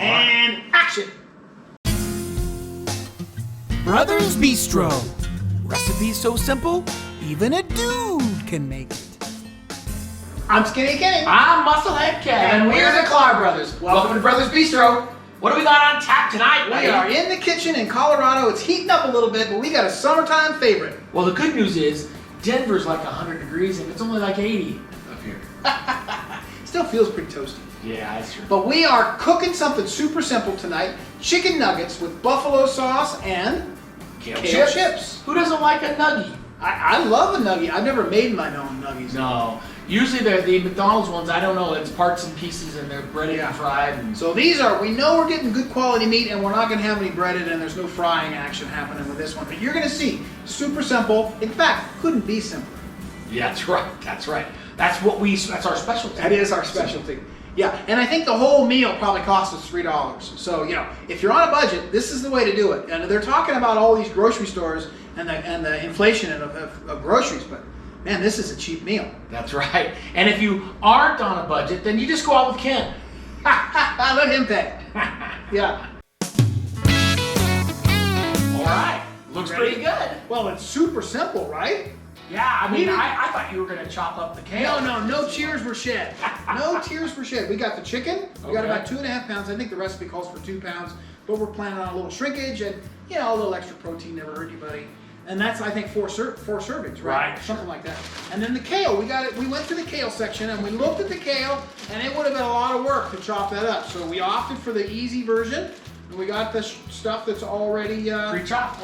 And action! Brothers Bistro. Recipes so simple, even a dude can make it. I'm Skinny Kenny. I'm Musclehead Kale. And we're the Klar Brothers. Welcome to Brothers Bistro. What do we got on tap tonight, We buddy? are in the kitchen in Colorado. It's heating up a little bit, but we got a summertime favorite. Well, the good news is Denver's like 100 degrees and it's only like 80 up here. Still feels pretty toasty. Yeah, that's true. But we are cooking something super simple tonight. Chicken nuggets with buffalo sauce and kale chips. Who doesn't like a nugget? I love a nugget. I've never made my own nuggies. No. Usually they're the McDonald's ones, I don't know, it's parts and pieces and they're breaded and fried. And So these are, we know we're getting good quality meat and we're not going to have any breaded and there's no frying action happening with this one. But you're going to see, super simple. In fact, couldn't be simpler. Yeah, that's right. That's right. That's our specialty. That is our specialty. Yeah, and I think the whole meal probably cost us $3. So, you know, if you're on a budget, this is the way to do it. And they're talking about all these grocery stores and the inflation of groceries, but man, this is a cheap meal. That's right. And if you aren't on a budget, then you just go out with Ken. Let him pay. Yeah. All right. Looks pretty good. Well, it's super simple, right? Yeah, I mean, I thought you were going to chop up the kale. No tears were shed. No tears were shed. We got the chicken. We got about 2.5 pounds. I think the recipe calls for 2 pounds, but we're planning on a little shrinkage and, you know, a little extra protein never hurt anybody. And that's, I think, four servings, right? Right. Something like that. And then the kale, we went to the kale section and we looked at the kale, and it would have been a lot of work to chop that up. So we opted for the easy version, and we got the stuff that's already Pre-chopped.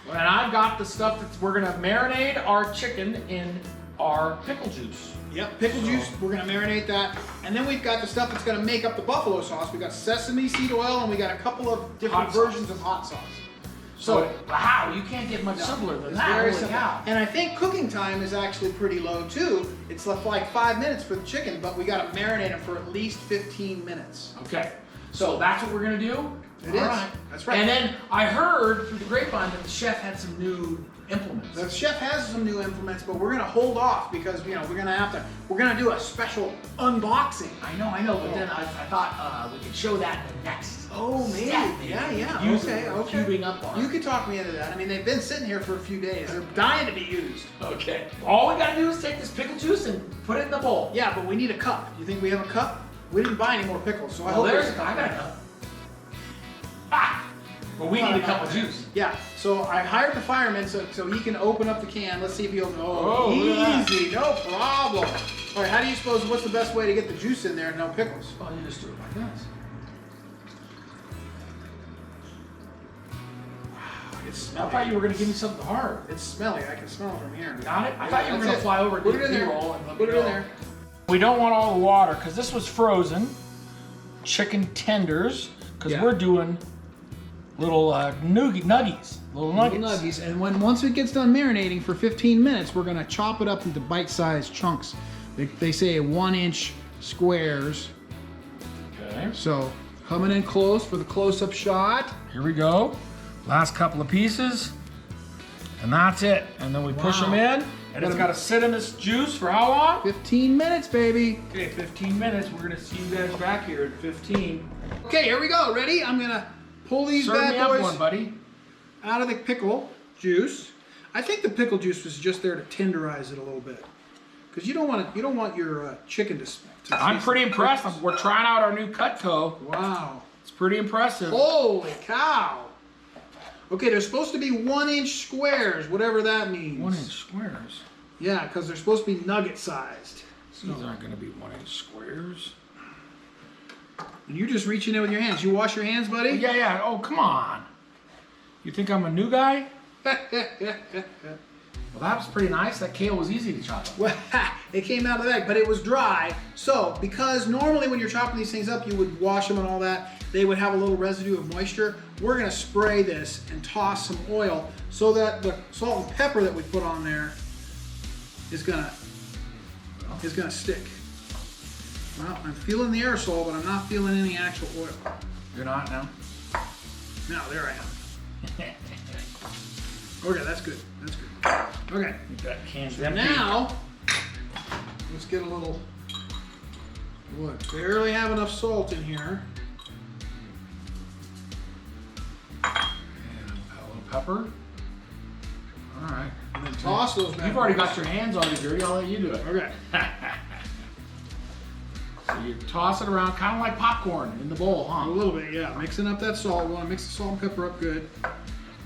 And I've got the stuff that we're going to marinate our chicken in our pickle juice. Yep, pickle juice, we're gonna marinate that. And then we've got the stuff that's gonna make up the buffalo sauce. We got sesame seed oil and we got a couple of different versions of hot sauce. So, wow, you can't get much simpler than It's that. very Holy simple. cow. And I think cooking time is actually pretty low too. It's like 5 minutes for the chicken, but we gotta marinate it for at least 15 minutes. Okay, so that's what we're going to do? It is. Right. That's right. And then I heard through the grapevine that the chef had some new implements. The chef has some new implements, but we're gonna hold off because, you know, we're gonna do a special unboxing. I know, but then I thought we could show that in the next Oh, maybe. step, Yeah. Use Okay. it, cubing up on You it. could talk me into that. I mean, they've been sitting here for a few days. They're dying to be used. Okay. All we gotta do is take this pickle juice and put it in the bowl. Yeah, but we need a cup. You think we have a cup? We didn't buy any more pickles, so I hope there's there's a cup. I got a cup. Ah! But we need a cup of juice. Yeah, so I hired the fireman so he can open up the can. Let's see if he opens. Oh, look at that. Easy, no problem. All right, how do you suppose, what's the best way to get the juice in there and no pickles? Oh, you just do it like this. It's I smelly. thought you were gonna give me something hard. It's smelly. I can smell it from here. Got it? I thought you were That's gonna it. fly over and Put do it in the there. B-roll and let Put me it in go. there. We don't want all the water because this was frozen. Chicken tenders, because Yeah. we're doing little nuggies. Little nuggets. Little nuggies, and once it gets done marinating for 15 minutes, we're gonna chop it up into bite-sized chunks. They say 1-inch squares. Okay. So coming in close for the close-up shot. Here we go. Last couple of pieces. And that's it. And then we push Wow. them in. And it's got to sit in this juice for how long? 15 minutes, baby. Okay, 15 minutes. We're going to see you guys back here at 15. Okay, here we go. Ready? I'm gonna pull these Serve bad me up boys one, buddy. out of the pickle juice. I think the pickle juice was just there to tenderize it a little bit, because you don't want your chicken to I'm taste pretty the impressed. pickles. We're trying out our new Cutco. Wow. It's pretty impressive. Holy cow. Okay, they're supposed to be 1-inch squares, whatever that means. 1-inch squares. Yeah, because they're supposed to be nugget sized. These aren't going to be 1-inch squares. And you're just reaching in with your hands. You wash your hands, buddy? Yeah. Oh, come on. You think I'm a new guy? Well, that was pretty nice. That kale was easy to chop up. Well, it came out of the bag, but it was dry. So, because normally when you're chopping these things up, you would wash them and all that, they would have a little residue of moisture. We're gonna spray this and toss some oil so that the salt and pepper that we put on there is gonna stick. Well, I'm feeling the aerosol, but I'm not feeling any actual oil. You're not now? No, there I am. Okay, that's good. That's good. Okay. That can's So empty. now, let's get a little, what, barely have enough salt in here. pepper. All right. And then toss those back. You've already got your hands already dirty. I'll let you do it. Okay. So you toss it around, kind of like popcorn in the bowl, A huh? little bit, yeah. Mixing up that salt. We want to mix the salt and pepper up good.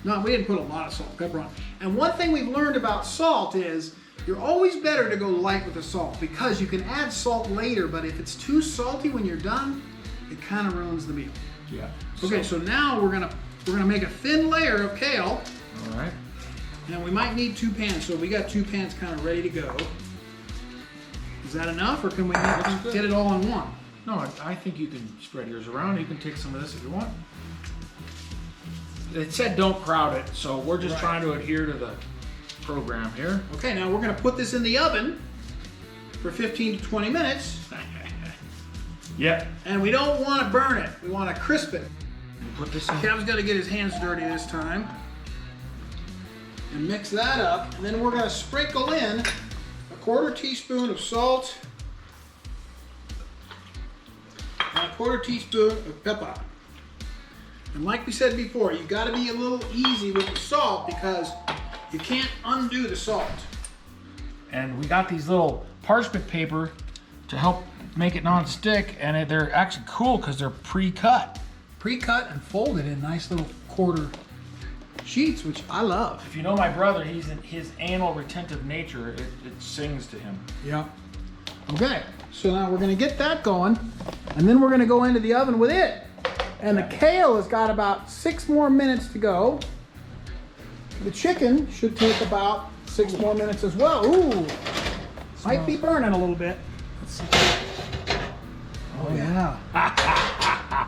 No, we didn't put a lot of salt and pepper on. And one thing we've learned about salt is you're always better to go light with the salt because you can add salt later, but if it's too salty when you're done, it kind of ruins the meal. Yeah. Okay, so now we're gonna make a thin layer of kale. All right. And we might need 2 pans, so we got 2 pans kind of ready to go. Is that enough, or can we get it all in one? No, I think you can spread yours around. You can take some of this if you want. It said don't crowd it, so we're just trying to adhere to the program here. Okay, now we're gonna put this in the oven for 15 to 20 minutes. Yep. And we don't want to burn it. We want to crisp it. Put this in. Kev's got to get his hands dirty this time. And mix that up. And then we're going to sprinkle in a 1/4 teaspoon of salt and a 1/4 teaspoon of pepper. And like we said before, you got to be a little easy with the salt because you can't undo the salt. And we got these little parchment paper to help make it non-stick, and they're actually cool because they're pre-cut. Pre-cut and folded in nice little 1/4 sheets, which I love. If you know my brother, his anal retentive nature, it sings to him. Yeah. Okay, so now we're gonna get that going, and then we're gonna go into the oven with it. And the kale has got about 6 more minutes to go. The chicken should take about 6 more minutes as well. Ooh, might be burning a little bit. Oh yeah.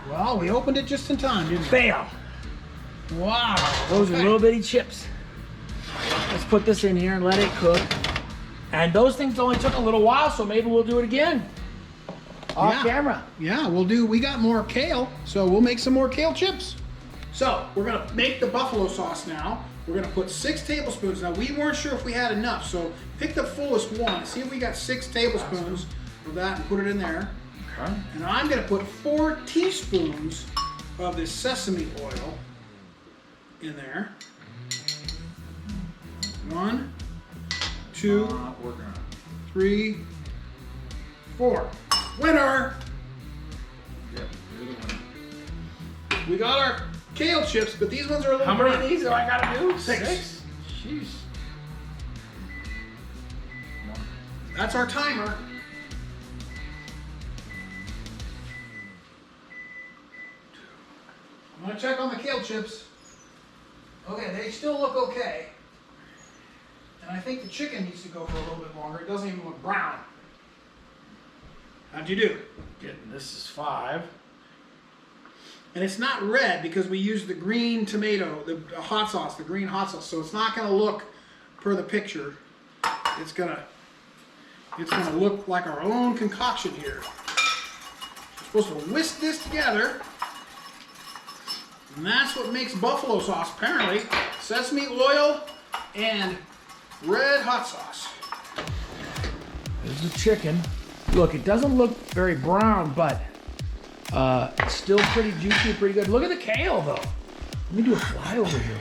Well, we opened it just in time, didn't we? Bam! Wow. Those are little bitty chips. Let's put this in here and let it cook. And those things only took a little while, so maybe we'll do it again. Off camera. Yeah, we got more kale, so we'll make some more kale chips. So, we're gonna make the buffalo sauce now. We're gonna put 6 tablespoons. Now, we weren't sure if we had enough, so pick the fullest one. See if we got 6 tablespoons of that and put it in there. Okay. And I'm gonna put 4 teaspoons of this sesame oil in there. 1, 2, We're gonna. 3, 4. Winner! Yep, you're the winner. We got our kale chips, but these ones are a little How many burnt. of these do I gotta do? 6. Jeez. That's our timer. I'm gonna check on the kale chips. Okay, they still look okay. And I think the chicken needs to go for a little bit longer. It doesn't even look brown. How'd you do? This is 5. And it's not red because we used the green tomato, the hot sauce, the green hot sauce. So it's not gonna look per the picture. It's gonna look like our own concoction here. We're supposed to whisk this together. And that's what makes buffalo sauce, apparently. Sesame oil and red hot sauce. There's the chicken. Look, it doesn't look very brown, but it's still pretty juicy, pretty good. Look at the kale, though. Let me do a flyover here.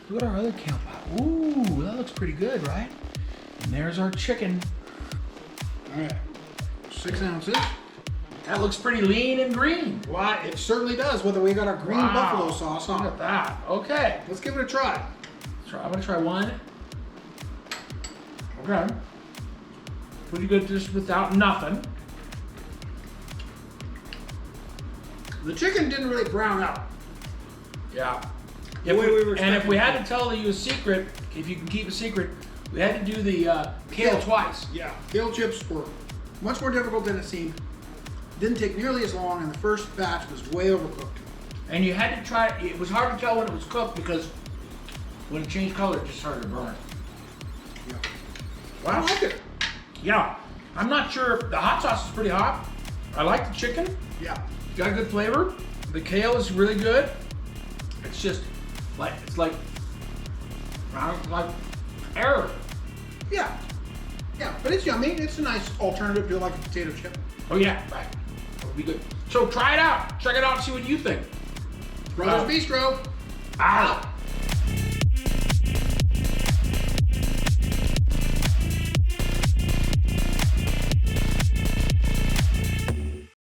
Look at our other kale pot. Ooh, that looks pretty good, right? And there's our chicken. All right, 6 ounces. That looks pretty lean and green. Why? It certainly does, whether we got our green Wow. buffalo sauce on Look it. at that. Okay. Let's give it a try. I'm gonna try one. Okay. Pretty good just without nothing. The chicken didn't really brown out. Yeah. The way we were And if expecting we it had to. to tell you a secret, if you can keep a secret, we had to do the kale twice. Yeah, kale chips were much more difficult than it seemed. Didn't take nearly as long, and the first batch was way overcooked. And you had to try it was hard to tell when it was cooked because when it changed color, it just started to burn. Yeah. Well, I like it. Yeah. I'm not sure. The hot sauce is pretty hot. I like the chicken. Yeah. Got good flavor. The kale is really good. It's just like air. Yeah. Yeah, but it's yummy. It's a nice alternative to like a potato chip. Oh yeah, right. That would be good. So try it out. Check it out and see what you think. Brothers Bistro. Out.